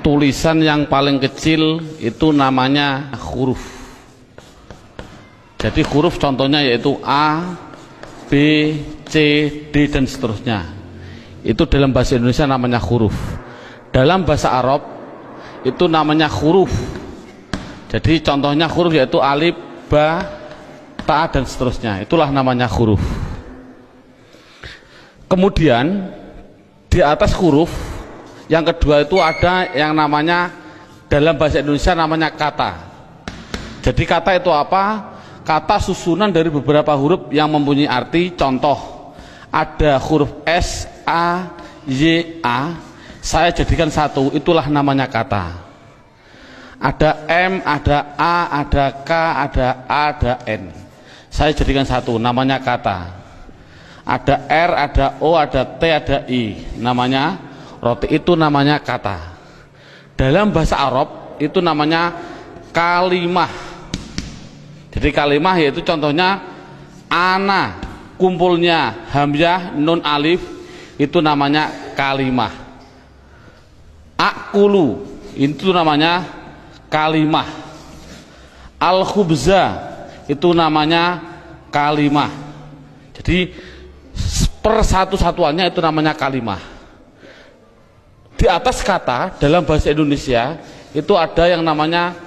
tulisan yang paling kecil itu namanya huruf. Jadi huruf contohnya yaitu A, B, C, D dan seterusnya. Itu dalam bahasa Indonesia namanya huruf. Dalam bahasa Arab itu namanya huruf. Jadi contohnya huruf yaitu alif, ba, ta dan seterusnya. Itulah namanya huruf. Kemudian di atas huruf yang kedua itu ada yang namanya dalam bahasa Indonesia namanya kata. Jadi kata itu apa? Kata susunan dari beberapa huruf yang mempunyai arti. Contoh, ada huruf S, A, Y, A, saya jadikan satu, itulah namanya kata. Ada M, ada A, ada K, ada A, ada N, saya jadikan satu, namanya kata. Ada R, ada O, ada T, ada I, namanya roti, itu namanya kata. Dalam bahasa Arab itu namanya kalimah. Jadi kalimah yaitu contohnya ana, kumpulnya hamzah, nun, alif, itu namanya kalimah. Akulu, itu namanya kalimah. Al-khubza, itu namanya kalimah. Jadi per satu-satuannya itu namanya kalimah. Di atas kata dalam bahasa Indonesia itu ada yang namanya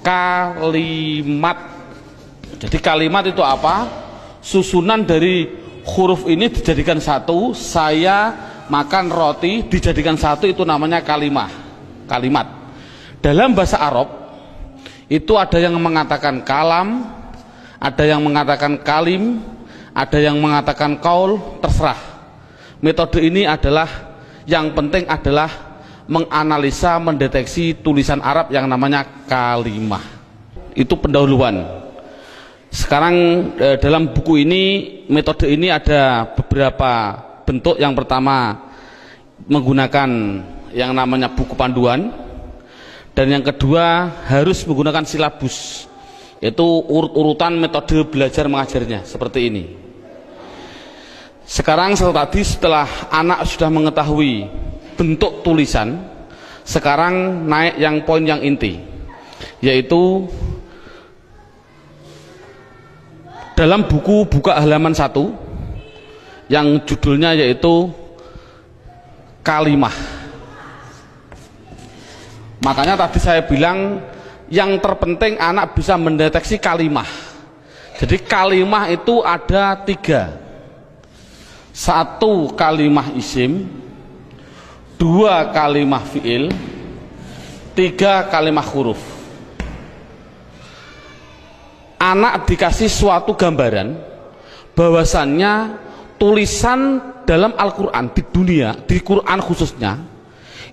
kalimat. Jadi kalimat itu apa? Susunan dari huruf ini dijadikan satu. Saya makan roti dijadikan satu, itu namanya kalimah, kalimat. Dalam bahasa Arab itu ada yang mengatakan kalam, ada yang mengatakan kalim, ada yang mengatakan kaul, terserah. Metode ini adalah yang penting adalah menganalisa, mendeteksi tulisan Arab yang namanya kalimah. Itu pendahuluan. Sekarang dalam buku ini, metode ini ada beberapa bentuk. Yang pertama menggunakan yang namanya buku panduan, dan yang kedua harus menggunakan silabus, yaitu urut-urutan metode belajar mengajarnya seperti ini. Sekarang setelah anak sudah mengetahui bentuk tulisan, sekarang naik yang poin yang inti, yaitu dalam buku buka halaman 1 yang judulnya yaitu kalimah. Makanya tadi saya bilang yang terpenting anak bisa mendeteksi kalimah. Jadi kalimah itu ada 3. 1 kalimah isim, 2 kalimah fiil, 3 kalimah huruf. Anak dikasih suatu gambaran bahwasannya tulisan dalam Al-Quran di dunia, di Quran khususnya,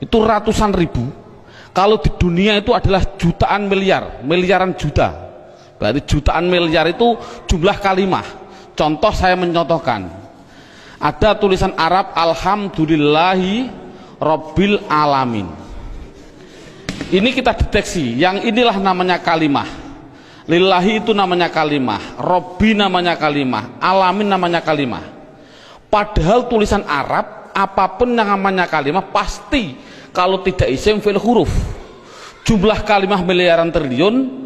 itu ratusan ribu. Kalau di dunia itu adalah jutaan miliar, miliaran juta. Berarti jutaan miliar itu jumlah kalimah. Contoh, saya mencontohkan. Ada tulisan Arab alhamdulillahi rabbil alamin. Ini kita deteksi, yang inilah namanya kalimah. Lillahi itu namanya kalimah, Robbi namanya kalimah, alamin namanya kalimah. Padahal tulisan Arab apapun yang namanya kalimah pasti kalau tidak isim fi'il huruf. Jumlah kalimah miliaran triliun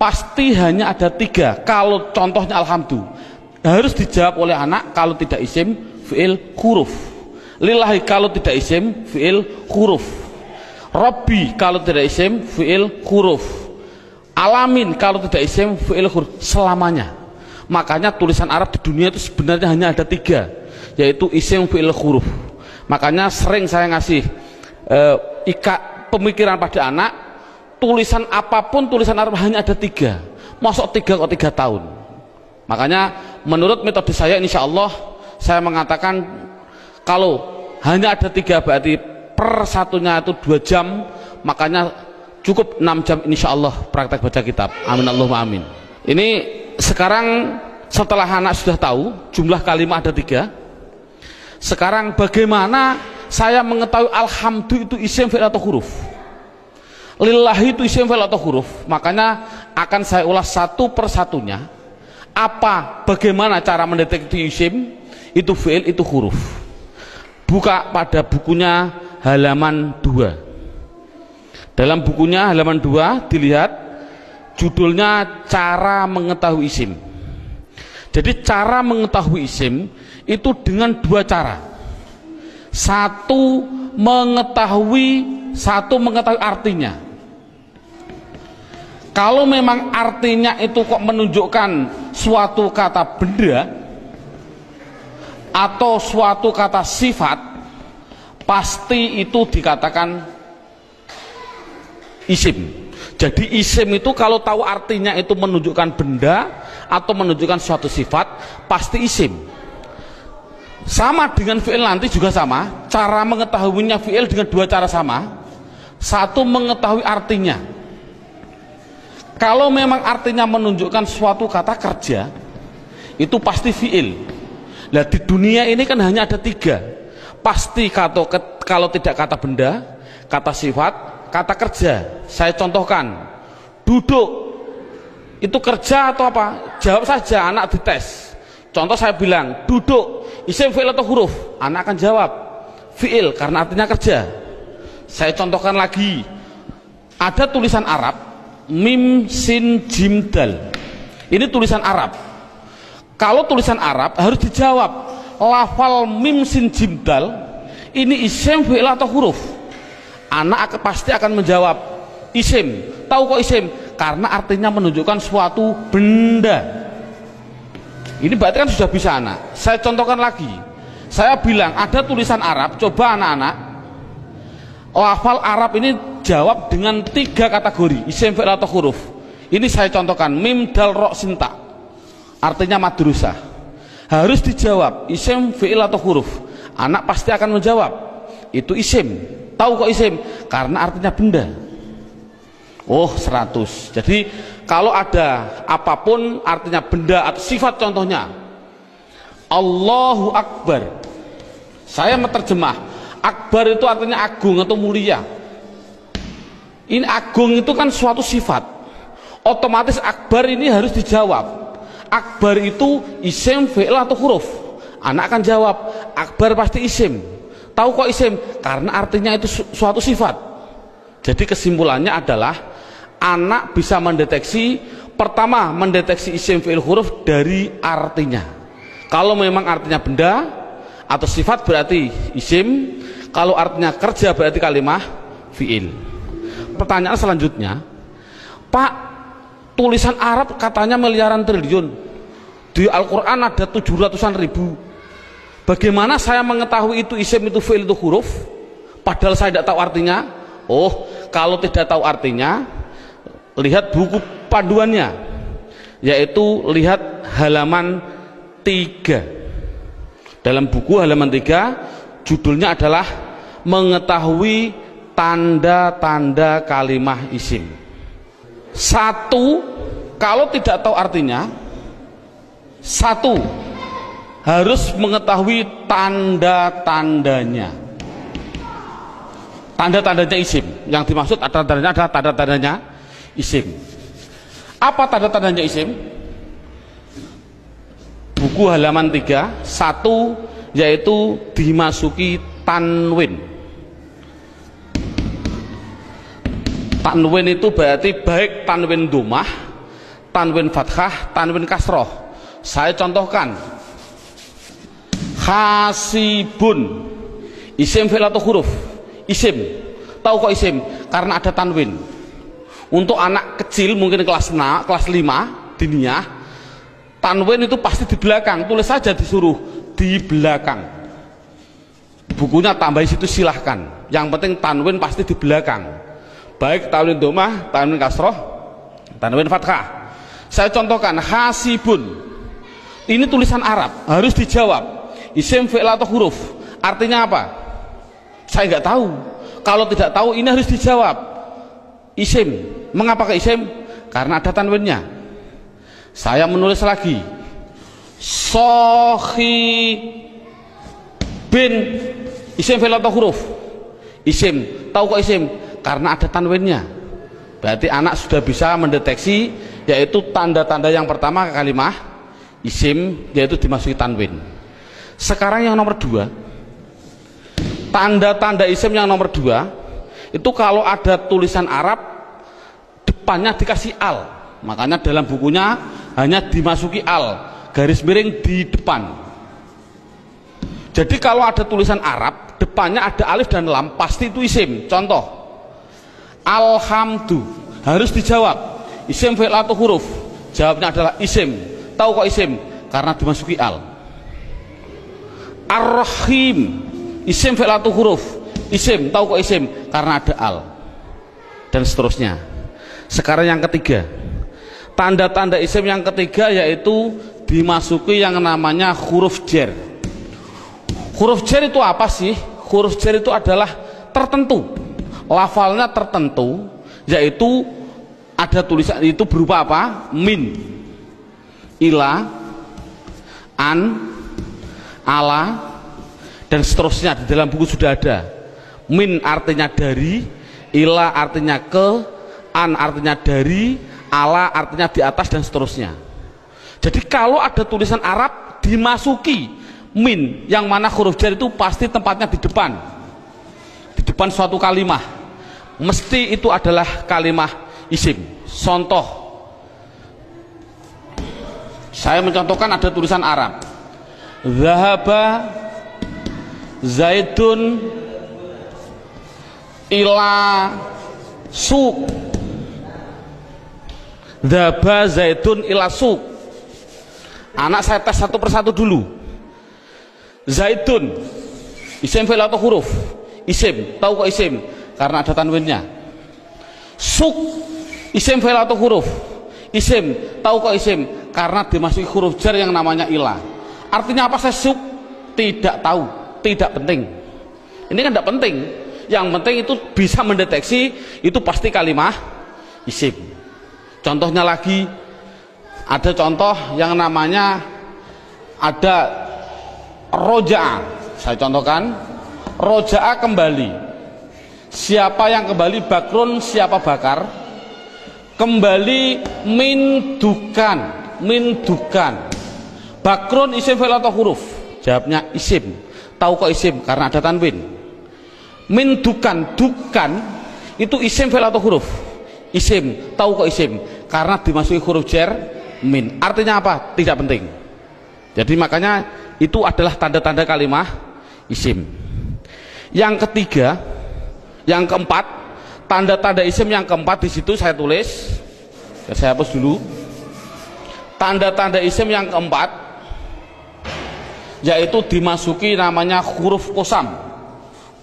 pasti hanya ada 3. Kalau contohnya alhamdulillah harus dijawab oleh anak kalau tidak isim fi'il huruf. Lillahi kalau tidak isim fi'il huruf. Robbi kalau tidak isim fi'il huruf. Alamin kalau tidak isim fi'il huruf, selamanya. Makanya tulisan Arab di dunia itu sebenarnya hanya ada 3, yaitu isim fi'il huruf. Makanya sering saya ngasih pemikiran pada anak, tulisan apapun tulisan Arab hanya ada 3. Masuk 3 kok 3 tahun. Makanya menurut metode saya, insya Allah saya mengatakan kalau hanya ada 3 berarti per satunya itu 2 jam, makanya cukup 6 jam insya Allah praktek baca kitab. Amin Allahumma amin. Ini sekarang setelah anak sudah tahu jumlah kalimat ada 3, sekarang bagaimana saya mengetahui alhamdulillah itu isim fi'il atau huruf, lillahi itu isim fi'il atau huruf? Makanya akan saya ulas satu persatunya. Bagaimana cara mendeteksi isim itu fi'il itu huruf. Buka pada bukunya halaman 2. Dalam bukunya halaman 2 dilihat judulnya cara mengetahui isim. Jadi cara mengetahui isim itu dengan dua cara. Satu mengetahui artinya. Kalau memang artinya itu kok menunjukkan suatu kata benda atau suatu kata sifat, pasti itu dikatakan isim. Jadi isim itu kalau tahu artinya itu menunjukkan benda atau menunjukkan suatu sifat, pasti isim. Sama dengan fi'il nanti juga sama. Cara mengetahuinya fi'il dengan dua cara sama. Satu mengetahui artinya. Kalau memang artinya menunjukkan suatu kata kerja, itu pasti fi'il. Nah di dunia ini kan hanya ada tiga. Pasti kalau tidak kata benda, kata sifat, kata kerja. Saya contohkan, duduk itu kerja atau apa? Jawab saja, anak dites. Contoh saya bilang duduk, isim, fi'il atau huruf? Anak akan jawab fi'il karena artinya kerja. Saya contohkan lagi, ada tulisan Arab mim sin jim dal. Ini tulisan Arab. Kalau tulisan Arab harus dijawab lafal mim sin jim dal ini isim, fi'il atau huruf? Anak pasti akan menjawab isim. Tahu kok isim? Karena artinya menunjukkan suatu benda. Ini berarti kan sudah bisa anak. Saya contohkan lagi. Saya bilang ada tulisan Arab, coba anak-anak lafal Arab ini jawab dengan tiga kategori, isim, fi'il atau huruf. Ini saya contohkan, mim dal ro sinta, artinya madrusah. Harus dijawab isim, fi'il atau huruf. Anak pasti akan menjawab itu isim. Tahu kok isim? Karena artinya benda. Oh 100. Jadi kalau ada apapun artinya benda atau sifat, contohnya Allahu Akbar, saya menerjemah Akbar itu artinya agung atau mulia. Ini agung itu kan suatu sifat, otomatis Akbar ini harus dijawab. Akbar itu isim, fi'il atau huruf? Anak akan jawab Akbar pasti isim. Tahu kok isim? Karena artinya itu suatu sifat. Jadi kesimpulannya adalah anak bisa mendeteksi, pertama mendeteksi isim, fi'il, huruf dari artinya. Kalau memang artinya benda atau sifat berarti isim, kalau artinya kerja berarti kalimah fi'il. Pertanyaan selanjutnya, Pak, tulisan Arab katanya miliaran triliun, di Al-Quran ada 700-an ribu. Bagaimana saya mengetahui itu isim, itu fi'il, itu huruf, padahal saya tidak tahu artinya? Oh, kalau tidak tahu artinya, lihat buku panduannya, yaitu lihat halaman 3. Dalam buku halaman 3 judulnya adalah mengetahui tanda-tanda kalimah isim. Satu, kalau tidak tahu artinya, satu harus mengetahui tanda-tandanya. Tanda-tandanya isim. Yang dimaksud tanda-tandanya adalah tanda-tandanya isim. Apa tanda-tandanya isim? Buku halaman 3, satu yaitu dimasuki tanwin. Tanwin itu berarti baik tanwin domah, tanwin fathah, tanwin kasroh. Saya contohkan, hasibun, isim, fi'il atau huruf? Isim. Tahu kok isim? Karena ada tanwin. Untuk anak kecil mungkin kelas 5 diniyah, tanwin itu pasti di belakang. Tulis saja disuruh di belakang. Bukunya tambah situ silahkan. Yang penting tanwin pasti di belakang. Baik tanwin domah, tanwin kasroh, tanwin fathah. Saya contohkan hasibun. Ini tulisan Arab, harus dijawab isim, fi'il atau huruf? Artinya apa? Saya nggak tahu. Kalau tidak tahu ini harus dijawab isim. Mengapa ke isim? Karena ada tanwinnya. Saya menulis lagi, sohi bin, isim, fi'il atau huruf? Isim. Tahu kok isim? Karena ada tanwinnya. Berarti anak sudah bisa mendeteksi, yaitu tanda-tanda yang pertama kalimah isim, yaitu dimasuki tanwin. Sekarang yang nomor 2, tanda-tanda isim yang nomor 2 itu kalau ada tulisan Arab depannya dikasih al, makanya dalam bukunya hanya dimasuki al, garis miring di depan. Jadi kalau ada tulisan Arab depannya ada alif dan lam, pasti itu isim. Contoh alhamdu, harus dijawab isim fi'il atau huruf, jawabnya adalah isim. Tahu kok isim? Karena dimasuki al. Ar-Rahim, isim fi'il atau huruf, isim. Tahu kok isim? Karena ada al. Dan seterusnya. Sekarang yang ketiga, tanda-tanda isim yang ketiga yaitu dimasuki yang namanya huruf jar. Huruf jar itu apa sih? Huruf jar itu adalah tertentu, lafalnya tertentu, yaitu ada tulisan itu berupa apa? Min, ila, an, ala, dan seterusnya. Di dalam buku sudah ada. Min artinya dari, ila artinya ke, an artinya dari, ala artinya di atas, dan seterusnya. Jadi kalau ada tulisan Arab dimasuki min, yang mana huruf jar itu pasti tempatnya di depan, di depan suatu kalimah, mesti itu adalah kalimah isim. Contoh, saya mencontohkan ada tulisan Arab, Zahaba Zaidun ila suq. Zahaba Zaidun ila suq. Anak saya tes satu persatu dulu. Zaidun isim fi'il atau huruf? Isim. Tahu kok isim? Karena ada tanwinnya. Suq isim fi'il atau huruf? Isim. Tahu kok isim? Karena dimasuki huruf jar yang namanya ila. Artinya apa saya suq? Tidak tahu, tidak penting. Ini kan tidak penting. Yang penting itu bisa mendeteksi itu pasti kalimah isim. Contohnya lagi, ada contoh yang namanya ada roja'a. Saya contohkan, roja'a kembali. Siapa yang kembali? Bakrun, siapa Bakar? Kembali min dukan, min dukan. Bakrun isim fi'il atau huruf? Jawabnya isim. Tahu kok isim? Karena ada tanwin. Min dukan, dukan itu isim fi'il atau huruf? Isim. Tahu kok isim? Karena dimasuki huruf jar min. Artinya apa? Tidak penting. Jadi makanya itu adalah tanda-tanda kalimah isim. Yang ketiga, yang keempat, tanda-tanda isim yang keempat di situ saya tulis. Saya hapus dulu. Tanda-tanda isim yang keempat yaitu dimasuki namanya huruf kosam.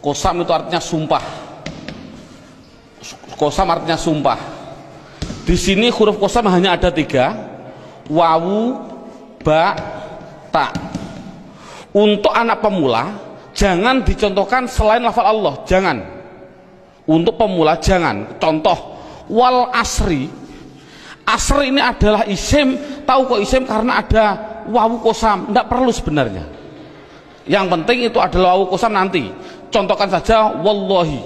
Kosam itu artinya sumpah. Kosam artinya sumpah. Di sini huruf kosam hanya ada 3, wawu, ba, ta. Untuk anak pemula jangan dicontohkan selain lafal Allah, jangan. Untuk pemula jangan. Contoh wal asri. Asri ini adalah isim. Tahu kok isim? Karena ada wawu kosam. Tidak perlu sebenarnya. Yang penting itu adalah wawu kosam nanti. Contohkan saja wallahi.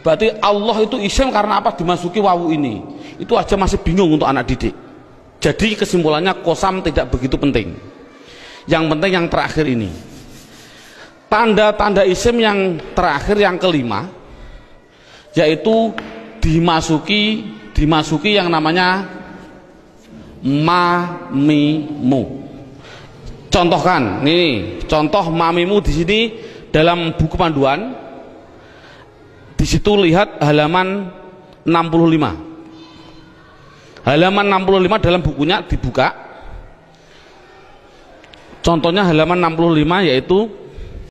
Berarti Allah itu isim karena apa? Dimasuki wawu ini. Itu aja masih bingung untuk anak didik. Jadi kesimpulannya kosam tidak begitu penting. Yang penting yang terakhir ini. Tanda-tanda isim yang terakhir yang kelima yaitu dimasuki yang namanya mamimu. Contohkan, nih contoh mamimu di sini dalam buku panduan. Di situ lihat halaman 65. Halaman 65 dalam bukunya dibuka. Contohnya halaman 65 yaitu